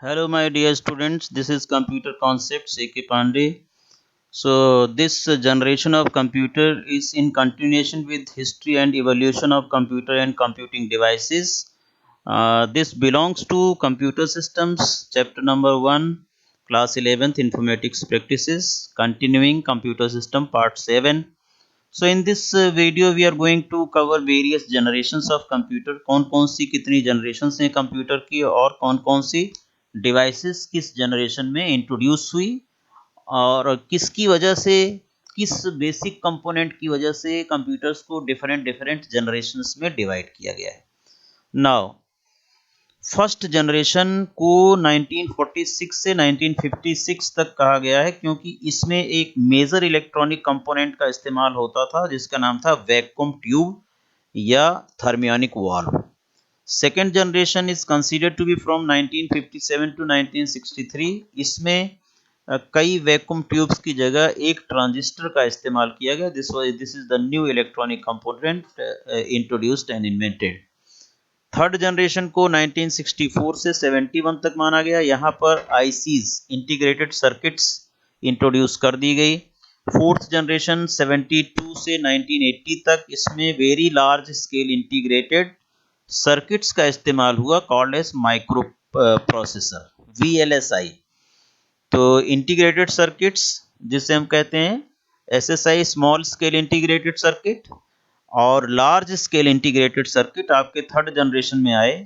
Hello, my dear students. This is Computer Concepts A.K. Pandey. So, this generation of computer is in continuation with history and evolution of computer and computing devices. This belongs to Computer Systems, chapter number 1, class 11th Informatics Practices, continuing Computer System part 7. So in this video we are going to cover various generations of computer, कौन सी कितनी generations हैं computer की और कौन सी devices किस generation में introduce हुई और किसकी वजह से, किस बेसिक कंपोनेंट की वजह से कंप्यूटर्स को डिफरेंट डिफरेंट जनरेशन्स में डिवाइड किया गया है। नाउ फर्स्ट जनरेशन को 1946 से 1956 तक कहा गया है क्योंकि इसमें एक मेजर इलेक्ट्रॉनिक कंपोनेंट का इस्तेमाल होता था जिसका नाम था वैक्यूम ट्यूब या thermionic valve. Second generation is considered to be from 1957 to 1963। इसमें कई वैक्यूम ट्यूब्स की जगह एक ट्रांजिस्टर का इस्तेमाल किया गया। This is the new electronic component introduced and invented. Third generation को 1964 से 71 तक माना गया। यहाँ पर आईसीज इंटीग्रेटेड सर्किट्स इंट्रोड्यूस कर दी गई। फोर्थ जनरेशन 72 से 1980 तक, इसमें very large scale integrated circuits का इस्तेमाल हुआ, called as microprocessor VLSI। तो इंटीग्रेटेड सर्किट्स जिसे हम कहते हैं SSI, small scale integrated circuit, और लार्ज स्केल इंटीग्रेटेड सर्किट आपके थर्ड जनरेशन में आए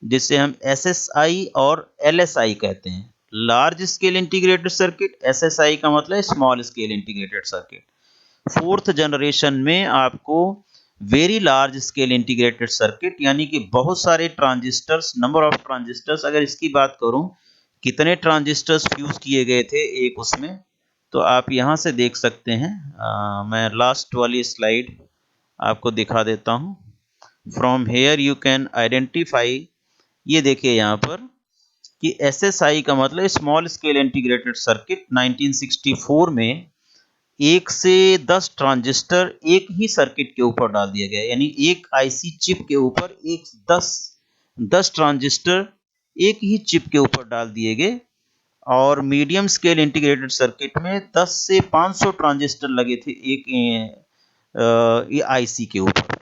जिसे हम SSI और LSI कहते हैं। Large scale integrated circuit, SSI का मतलब small scale integrated circuit. Fourth generation में आपको very large scale integrated circuit यानी कि बहुत सारे ट्रांजिस्टर्स, नंबर ऑफ ट्रांजिस्टर्स, अगर इसकी बात करूं कितने ट्रांजिस्टर्स फ्यूज किए गए थे एक उसमें, तो आप यहां से देख सकते हैं। मैं लास्ट वाली स्लाइड आपको दिखा देता हूं। From here you can identify, ये देखिए यहाँ पर कि SSI का मतलब स्मॉल स्केल इंटीग्रेटेड सर्किट 1964 में 1 से 10 ट्रांजिस्टर एक ही सर्किट के ऊपर डाल दिया गया, यानी एक आईसी चिप के ऊपर 10 ट्रांजिस्टर एक ही चिप के ऊपर डाल दिए गए। और मीडियम स्केल इंटीग्रेटेड सर्किट में 10 से 500 ट्रांजिस्टर लगे थे एक आईसी के ऊपर।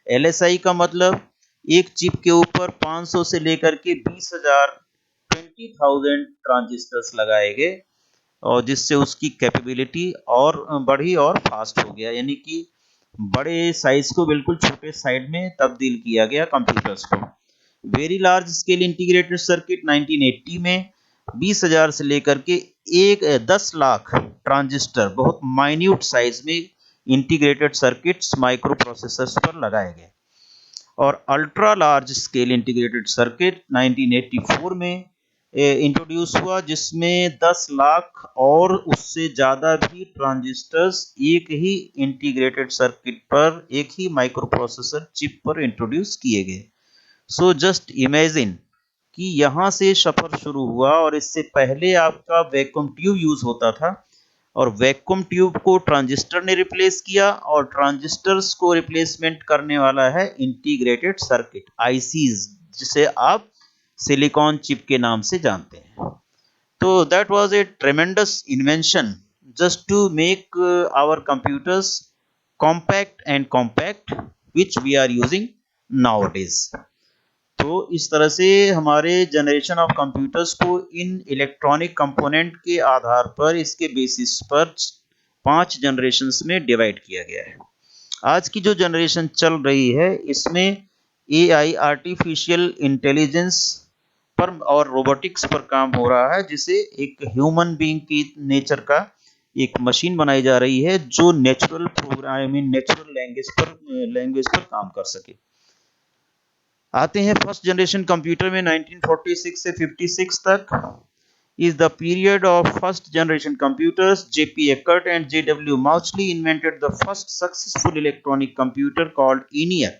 LSI का मतलब एक चिप के ऊपर 500 से लेकर के 20,000 ट्रांजिस्टर्स लगाए गए और जिससे उसकी कैपेबिलिटी और बढ़ी और फास्ट हो गया, यानी कि बड़े साइज को बिल्कुल छोटे साइज में तब्दील किया गया कंप्यूटर्स को। Very large scale integrated circuit 1980 में 20,000 से लेकर के 10 लाख ट्रांजिस्टर बहुत माइन्यूट साइज में इंटीग्रेटेड सर्किट्स माइक्रो प्रोसेसर्स पर लगाए गए। और ultra large scale integrated circuit 1984 में इंट्रोड्यूस हुआ जिसमें 10 लाख और उससे ज़्यादा भी ट्रांजिस्टर्स एक ही इंटीग्रेटेड सर्किट पर, एक ही माइक्रो प्रोसेसर चिप पर इंट्रोड्यूस किए गए। सो जस्ट इमेजिन कि यहाँ से सफर शुरू हुआ और इससे पहले आपका वैक्यूम ट्यूब यूज होता था और वैक्यूम ट्यूब को ट्रांजिस्टर ने रिप्लेस किया और ट्रांजिस्टर्स को रिप्लेसमेंट करने वाला है इंटीग्रेटेड सर्किट आईसीज, जिसे आप सिलिकॉन चिप के नाम से जानते हैं। तो that was a tremendous invention just to make our computers compact which we are using nowadays। तो इस तरह से हमारे जनरेशन ऑफ कंप्यूटर्स को इन इलेक्ट्रॉनिक कंपोनेंट के आधार पर, इसके बेसिस पर 5 जनरेशन्स में डिवाइड किया गया है। आज की जो जनरेशन चल रही है इसमें AI आर्टिफिशियल इंटेलिजेंस पर और रोबोटिक्स पर काम हो रहा है, जिसे एक ह्यूमन बीइंग की नेचर का एक मशीन बनाई जा रही है जो नेचुरल प्रोग्रामिंग, नेचुरल लैंग्वेज पर काम कर सके। आते हैं फर्स्ट जनरेशन कंप्यूटर में 1946 से 56 तक is the period of first generation computers. J.P. Eckert and J.W. Mauchly invented the first successful electronic computer called ENIAC.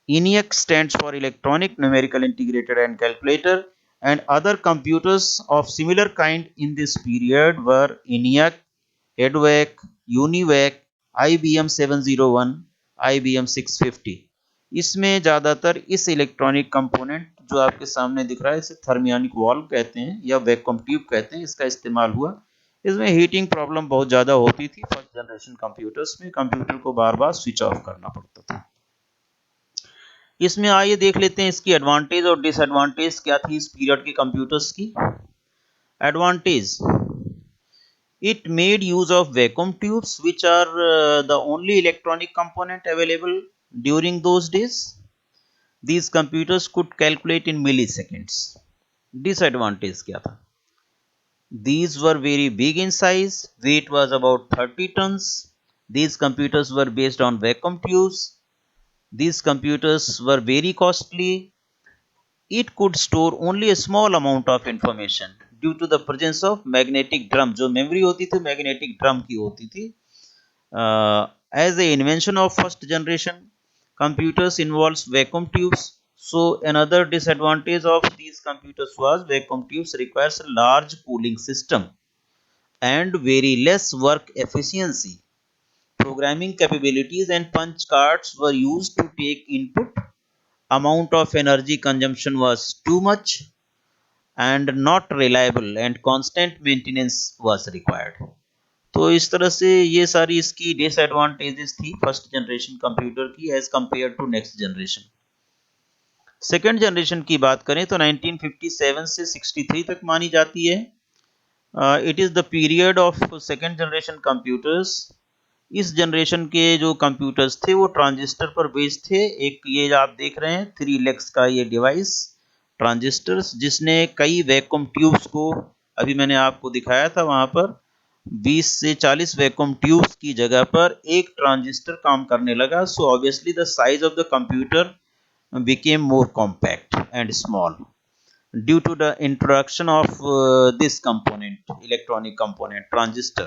ENIAC stands for Electronic Numerical Integrator and Calculator, and other computers of similar kind in this period were ENIAC, EDVAC, UNIVAC, IBM 701, IBM 650. इसमें ज़्यादातर इस electronic component जो आपके सामने दिख रहा है, इसे थर्मियोनिक वाल्व कहते हैं या वैक्यूम ट्यूब कहते हैं, इसका इस्तेमाल हुआ। इसमें हीटिंग प्रॉब्लम बहुत ज़्यादा होती थी फर्स्ट जनरेशन कंप्यूटर्स में, कंप्यूटर को बार बार स्विच ऑफ करना पड़ता था। इसमें आइए देख लेते हैं इसकी एडवांटेज और डिसएडवांटेज क्या थी इस पीरियड के कंप्यूटर्स की। Advantage, it made use of vacuum tubes which are the only electronic component available during those days. These computers could calculate in milliseconds. Disadvantage क्या था? These were very big in size, weight was about 30 tons. These computers were based on vacuum tubes. These computers were very costly. It could store only a small amount of information due to the presence of magnetic drum. जो memory होती थी magnetic drum की होती थी. As the invention of first generation computers involves vacuum tubes, so another disadvantage of these computers was vacuum tubes requires a large cooling system and very less work efficiency. Programming capabilities and punch cards were used to take input. Amount of energy consumption was too much and not reliable, and constant maintenance was required. तो इस तरह से ये सारी इसकी disadvantages थी first generation computer की as compare to next generation. Second generation की बात करें तो 1957 से 63 तक मानी जाती है। It is the period of second generation computers. इस जनरेशन के जो कंप्यूटर्स थे वो ट्रांजिस्टर पर बेस्ड थे। एक ये आप देख रहे हैं 3 लेग्स का ये डिवाइस ट्रांजिस्टर्स, जिसने कई वैक्यूम ट्यूब्स को, अभी मैंने आपको दिखाया था वहां पर 20 से 40 वैक्यूम ट्यूब्स की जगह पर एक ट्रांजिस्टर काम करने लगा। So obviously the size of the computer became more compact and small due to the introduction of this component, electronic component, transistor.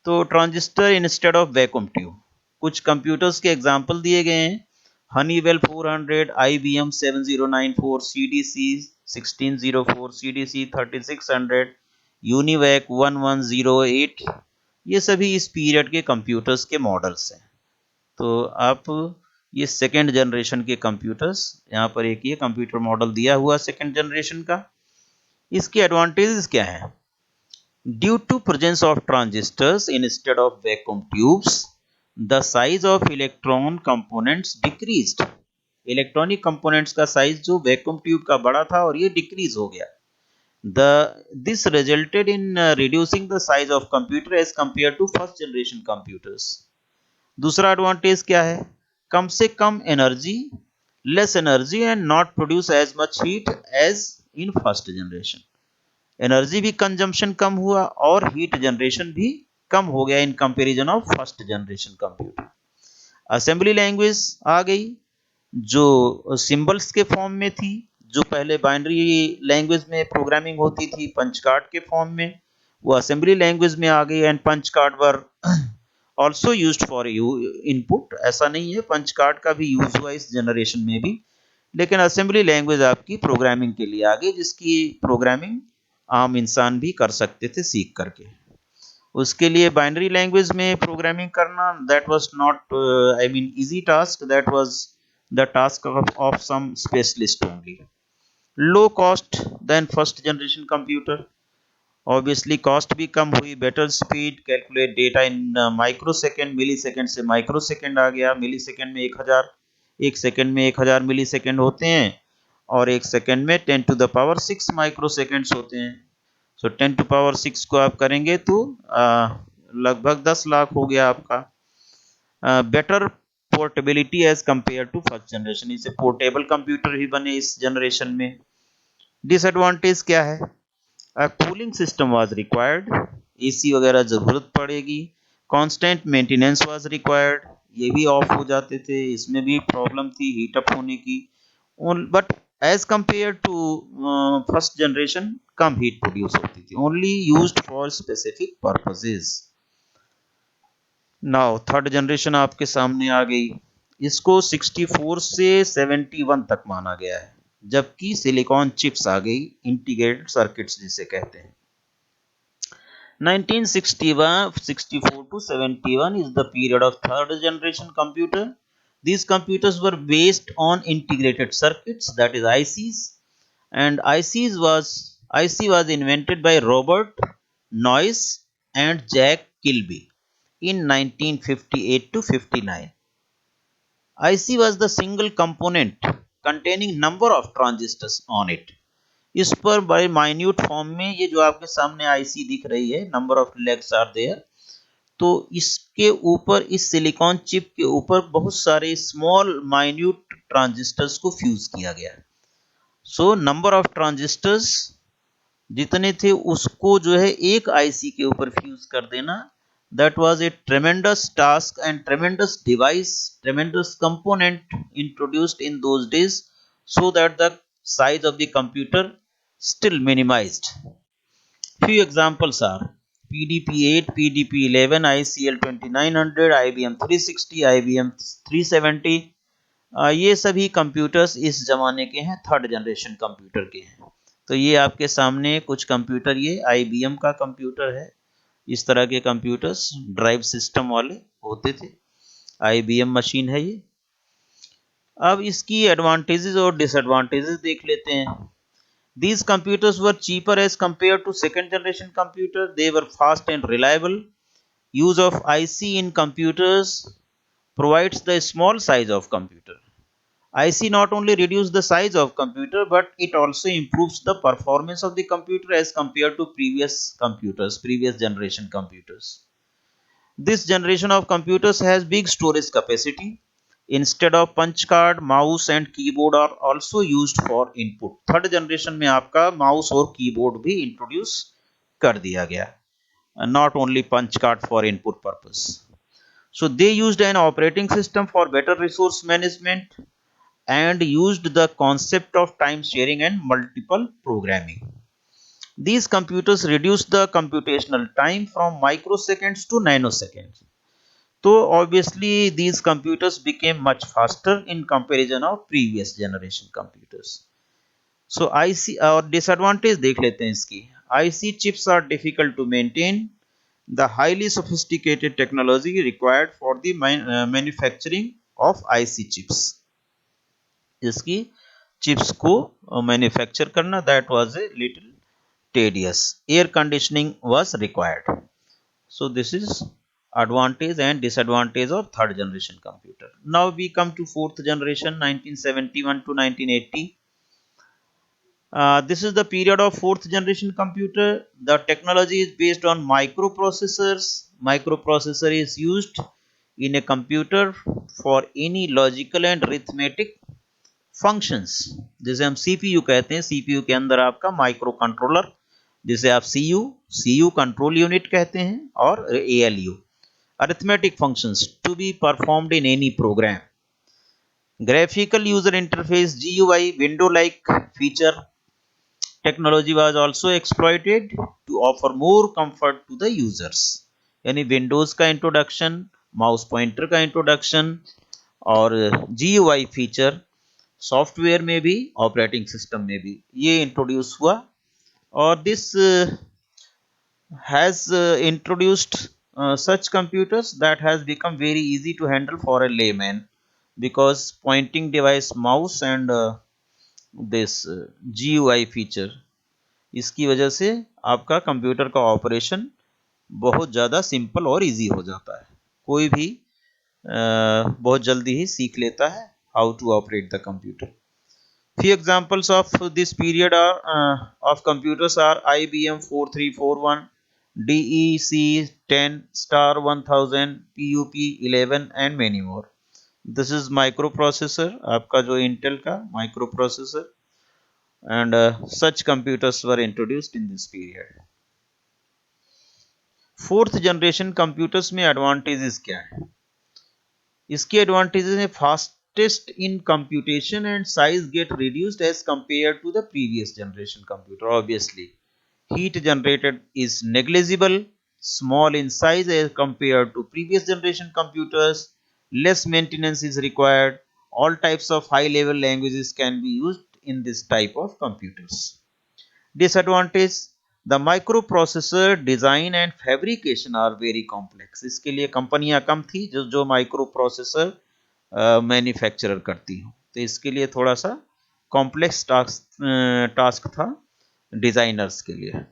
तो transistor instead of vacuum tube. कुछ कंप्यूटर्स के एग्जांपल दिए गए हैं, Honeywell 400, IBM 7094, CDC 1604, CDC 3600, UNIVAC 1108, ये सभी इस period के कंप्यूटर्स के मॉडल्स हैं। तो आप ये सेकेंड जनरेशन के कंप्यूटर्स, यहाँ पर एक ये कंप्यूटर मॉडल दिया हुआ सेकेंड जनरेशन का। इसके एडवांटेजेस क्या है? Due to presence of transistors instead of vacuum tubes, the size of electron components decreased. Electronic components का साइज जो वैक्यूम ट्यूब का बड़ा था और ये डिक्रीज हो गया। This resulted in reducing the size of computer as compared to first generation computers. दूसरा एडवांटेज क्या है? कम से कम energy, less energy and not produce as much heat as in first generation. Energy भी कंजम्पशन कम हुआ और हीट जनरेशन भी कम हो गया in comparison of first generation computer. Assembly language आ गई जो सिंबल्स के फॉर्म में थी, जो पहले बाइनरी लैंग्वेज में प्रोग्रामिंग होती थी पंच कार्ड के फॉर्म में, वो असेंबली लैंग्वेज में आ गई and punch card were also used for input. ऐसा नहीं है, पंच कार्ड का भी यूज हुआ इस जनरेशन में भी, लेकिन असेंबली लैंग्वेज आपकी प्रोग्रामिंग के लिए आ गई, जिसकी प्रोग्रामिंग आम इंसान भी कर सकते थे सीख करके। उसके लिए बाइनरी लैंग्वेज में प्रोग्रामिंग करना that was not I mean easy task, that was the task of some specialist only. Low cost than first generation computer, obviously cost भी कम हुई, better speed, calculate data in microsecond, millisecond से microsecond आ गया। मिली second में 1000, एक second में 1000 मिली second होते हैं और एक सेकेंड में 10 to the power 6 microseconds होते हैं। सो 10 टू पावर 6 को आप करेंगे तो लगभग 10 लाख हो गया आपका। Better portability as compare to first generation, इसे पोर्टेबल कंप्यूटर ही बने इस जनरेशन में। डिसएडवांटेज क्या है? Cooling system was required, AC वगैरह जरूरत पड़ेगी। कांस्टेंट मेंटेनेंस वाज रिक्वायर्ड, ये भी ऑफ हो जाते थे, इसमें भी प्रॉब्लम थी हीट अप होने की। But as compare to first generation कम हीट प्रोड्यूस होती थी, only used for specific purposes. Now third generation आपके सामने आ गई, इसको 64 से 71 तक माना गया है, जबकि सिलिकॉन चिप्स आ गई, इंटीग्रेटेड सर्किट्स जिसे कहते हैं। 1961 64 to 71 is the period of third generation computer. These computers were based on integrated circuits, that is ICs, and IC was invented by Robert Noyce and Jack Kilby in 1958 to 59. IC was the single component containing number of transistors on it. इस पर बड़े minute form में ये जो आपके सामने IC दिख रही है, number of legs are there, तो इसके ऊपर, इस सिलिकॉन चिप के ऊपर बहुत सारे स्मॉल माइन्यूट ट्रांजिस्टर्स को फ्यूज किया गया। सो नंबर ऑफ ट्रांजिस्टर्स जितने थे उसको जो है एक आईसी के ऊपर फ्यूज कर देना, that was a tremendous task and tremendous device, tremendous component introduced in those days, so that the size of the computer still minimized. Few examples are PDP-8, PDP-11, ICL 2900, IBM 360, IBM 370। ये सभी computers इस जमाने के हैं, third generation computer के हैं। तो ये आपके सामने कुछ कंप्यूटर, ये IBM का कंप्यूटर है। इस तरह के कंप्यूटर्स ड्राइव सिस्टम वाले होते थे, IBM मशीन है ये। अब इसकी एडवांटेजेस और डिसएडवांटेजेस देख लेते हैं। These computers were cheaper as compared to second generation computers. They were fast and reliable. Use of IC in computers provides the small size of computer. IC not only reduce the size of computer, but it also improves the performance of the computer as compared to previous generation computers. This generation of computers has big storage capacity. Instead of punch card, mouse and keyboard are also used for input. Third generation में आपका mouse और keyboard भी introduce कर दिया गया, not only punch card for input purpose. So they used an operating system for better resource management and used the concept of time sharing and multiple programming. These computers reduced the computational time from microseconds to nanoseconds. So obviously these computers became much faster in comparison of previous generation computers. So IC और disadvantage देख लेते हैं इसकी। IC chips are difficult to maintain. The highly sophisticated technology required for the manufacturing of IC chips. इसकी chips को manufacture करना, that was a little tedious. Air conditioning was required. So this is advantage and disadvantage of third generation computer. Now we come to fourth generation, 1971 to 1980. This is the period of fourth generation computer. The technology is based on microprocessors. Microprocessor is used in a computer for any logical and arithmetic functions. जिसे हम CPU कहते हैं, CPU के अंदर आपका micro controller, जिसे आप CU control unit कहते हैं, और ALU arithmetic functions to be performed in any program. Graphical user interface GUI window like feature technology was also exploited to offer more comfort to the users. यानी Windows का introduction, mouse pointer का introduction और GUI feature software में भी, operating system में भी ये introduce हुआ। और this has introduced such computers that has become very easy to handle for a layman, because pointing device mouse and this GUI feature, इसकी वजह से आपका कंप्यूटर का ऑपरेशन बहुत ज़्यादा सिंपल और इजी हो जाता है। कोई भी बहुत जल्दी ही सीख लेता है how to operate the computer. Few examples of this period of computers are IBM 4341, DEC 10, Star 1000, PUP 11 and many more. This is microprocessor, आपका जो इंटेल का microprocessor, and such computers were introduced in this period. Fourth generation computers में advantages क्या है? इसके advantages है fastest in computation and size get reduced as compare to the previous generation computer. Obviously heat generated is negligible, small in size as compared to previous generation computers, less maintenance is required, all types of high level languages can be used in this type of computers. Disadvantage, the microprocessor design and fabrication are very complex. इसके लिए कंपनियां कम थी जो micro processor manufacturer करती हो। तो इसके लिए थोड़ा सा कॉम्प्लेक्स टास्क था डिजाइनर्स के लिए।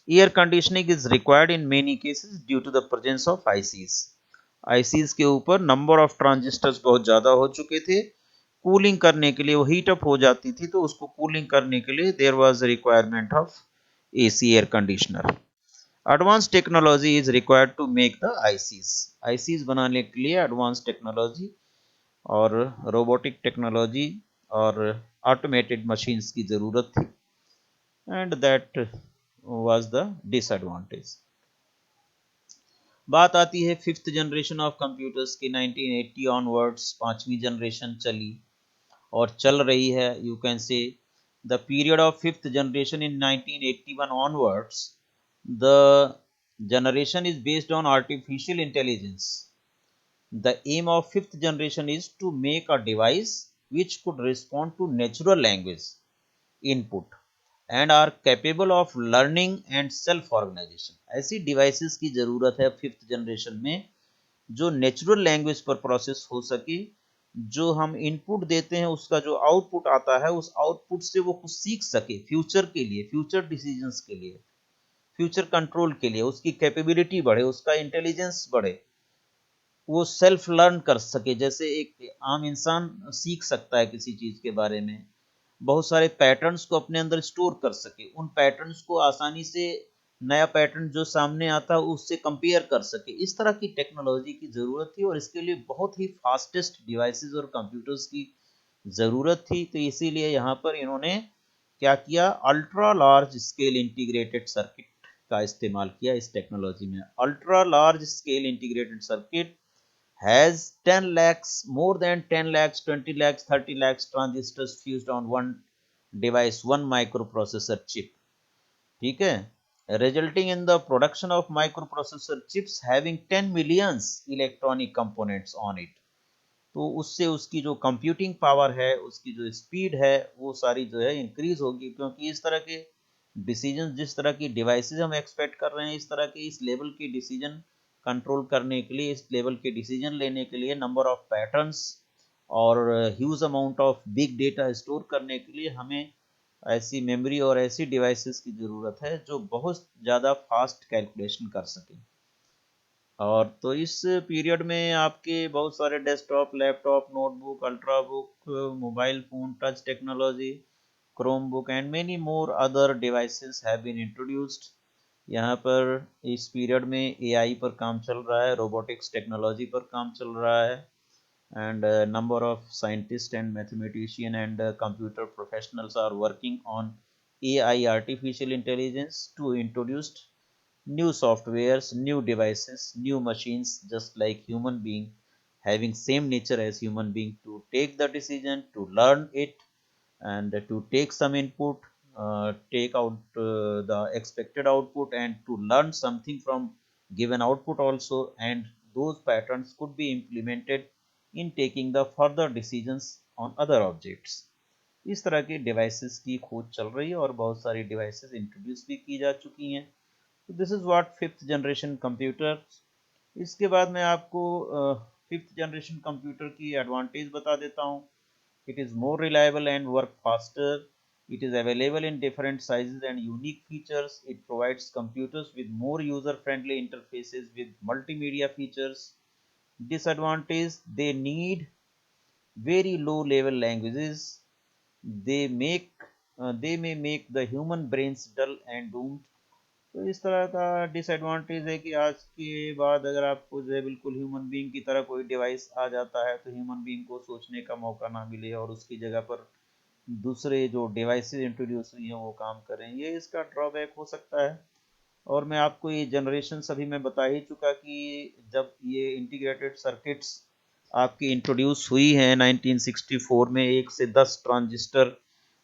Air conditioning is required in many cases due to the presence of ICs. ICs के ऊपर नंबर ऑफ ट्रांजिस्टर्स बहुत ज़्यादा हो चुके थे। कूलिंग करने के लिए वो हीट अप हो जाती थी, तो उसको कूलिंग करने के लिए there was requirement of AC air conditioner. Advance technology is required to make the ICs. ICs बनाने के लिए एडवांस टेक्नोलॉजी और रोबोटिक टेक्नोलॉजी और ऑटोमेटेड मशीन्स की ज़रूरत थी, and that was the disadvantage. बात आती है फिफ्थ जनरेशन ऑफ कंप्यूटर्स की। 1980 ऑनवर्ड्स पांचवी जनरेशन चली और चल रही है। You can say the period of fifth generation in 1981 onwards, the generation is based on artificial intelligence. The aim of fifth generation is to make a device which could respond to natural language input and are capable of learning and self organization. ऐसी devices की जरूरत है fifth generation में जो natural language पर process हो सके, जो हम इनपुट देते हैं उसका जो आउटपुट आता है उस आउटपुट से वो कुछ सीख सके फ्यूचर के लिए, फ्यूचर डिसीजंस के लिए, फ्यूचर कंट्रोल के लिए, उसकी कैपेबिलिटी बढ़े, उसका इंटेलिजेंस बढ़े, वो सेल्फ लर्न कर सके। जैसे एक आम इंसान सीख सकता है किसी चीज के बारे में, बहुत सारे पैटर्न्स को अपने अंदर स्टोर कर सके, उन पैटर्न्स को आसानी से नया पैटर्न जो सामने आता है उससे कंपेयर कर सके। इस तरह की टेक्नोलॉजी की जरूरत थी और इसके लिए बहुत ही फास्टेस्ट डिवाइसेस और कंप्यूटर्स की जरूरत थी। तो इसीलिए यहाँ पर इन्होंने क्या किया, ultra large scale integrated circuit का इस्तेमाल किया इस टेक्नोलॉजी में। Ultra large scale integrated circuit has 10 lakhs, more than 10 lakhs, 20 lakhs, 30 lakhs transistors fused on one device, one microprocessor chip. ठीक है, resulting in the production of microprocessor chips having 10 millions electronic components on it. तो उससे उसकी जो computing power है, उसकी जो speed है, वो सारी जो है इंक्रीज होगी, क्योंकि इस तरह के डिसीजन, जिस तरह की डिवाइसेस हम एक्सपेक्ट कर रहे हैं, इस तरह के इस लेवल के डिसीजन कंट्रोल करने के लिए, इस लेवल के डिसीजन लेने के लिए नंबर ऑफ पैटर्न्स और huge amount of big data store करने के लिए हमें ऐसी मेमोरी और ऐसी डिवाइसेस की ज़रूरत है जो बहुत ज़्यादा फास्ट कैलकुलेशन कर सकें। और तो इस पीरियड में आपके बहुत सारे desktop, laptop, notebook, ultrabook, mobile phone, touch technology, Chromebook and many more other devices have been introduced. यहाँ पर इस पीरियड में एआई पर काम चल रहा है, रोबोटिक्स टेक्नोलॉजी पर काम चल रहा है, and a number of scientists and mathematicians and computer professionals are working on AI, artificial intelligence, to introduce new softwares, new devices, new machines, just like human being, having same nature as human being, to take the decision, to learn it, and to take some input, take out the expected output, and to learn something from given output also, and those patterns could be implemented in taking the further decisions on other objects. इस तरह के devices की खोज चल रही है और बहुत सारी डिवाइसेस इंट्रोड्यूस भी की जा चुकी हैं। तो this is what fifth generation computer. इसके बाद मैं आपको फिफ्थ जनरेशन कंप्यूटर की एडवांटेज बता देता हूँ। It is more reliable and work faster. It is available in different sizes and unique features. It provides computers with more user-friendly interfaces with multimedia features. Disadvantage: they need very low-level languages. They make they may make the human brains dull and doomed. तो इस तरह का disadvantage है कि आज के बाद अगर आपको जो है बिल्कुल ह्यूमन बीइंग की तरह कोई डिवाइस आ जाता है तो ह्यूमन बीइंग को सोचने का मौका ना मिले और उसकी जगह पर दूसरे जो डिवाइसेस इंट्रोड्यूस हुई हैं वो काम करें, ये इसका ड्रॉबैक हो सकता है। और मैं आपको ये जनरेशन अभी मैं बता ही चुका कि जब ये इंटीग्रेटेड सर्किट्स आपकी इंट्रोड्यूस हुई हैं 1964 में, 1 से 10 ट्रांजिस्टर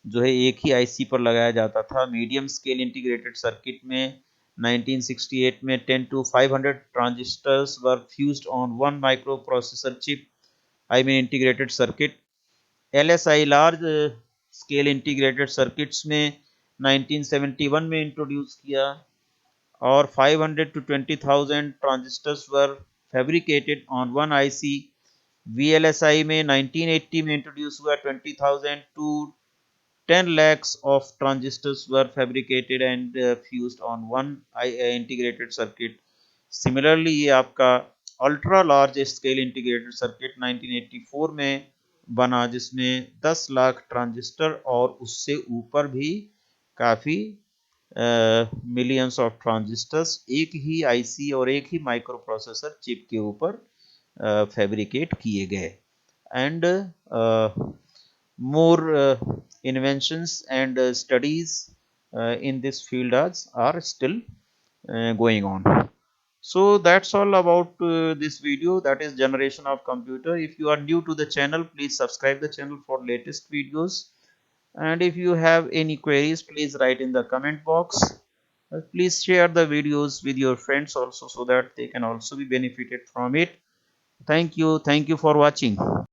जो है एक ही आईसी पर लगाया जाता था। मीडियम स्केल इंटीग्रेटेड सर्किट में 1968 में 10 to 500 transistors were fused on one micro processor chip, I mean integrated circuit. LSI large scale integrated circuits में 1971 में इंट्रोड्यूस किया और 500 to 20,000 transistors were fabricated on one IC VLSI में 1980 में introduce हुआ। 20,000 to 10 lakhs of transistors were fabricated and fused on one integrated circuit. Similarly ये आपका ultra large scale integrated circuit 1984 में बना, जिसमें 10 लाख ट्रांजिस्टर और उससे ऊपर भी काफ़ी मिलियंस ऑफ ट्रांजिस्टर्स एक ही आईसी और एक ही माइक्रो प्रोसेसर चिप के ऊपर फैब्रिकेट किए गए। And more inventions and studies in this field are still going on. So that's all about this video, that is generation of computer. If you are new to the channel, please subscribe the channel for latest videos, and if you have any queries, please write in the comment box. Please share the videos with your friends also, so that they can also be benefited from it. Thank you for watching.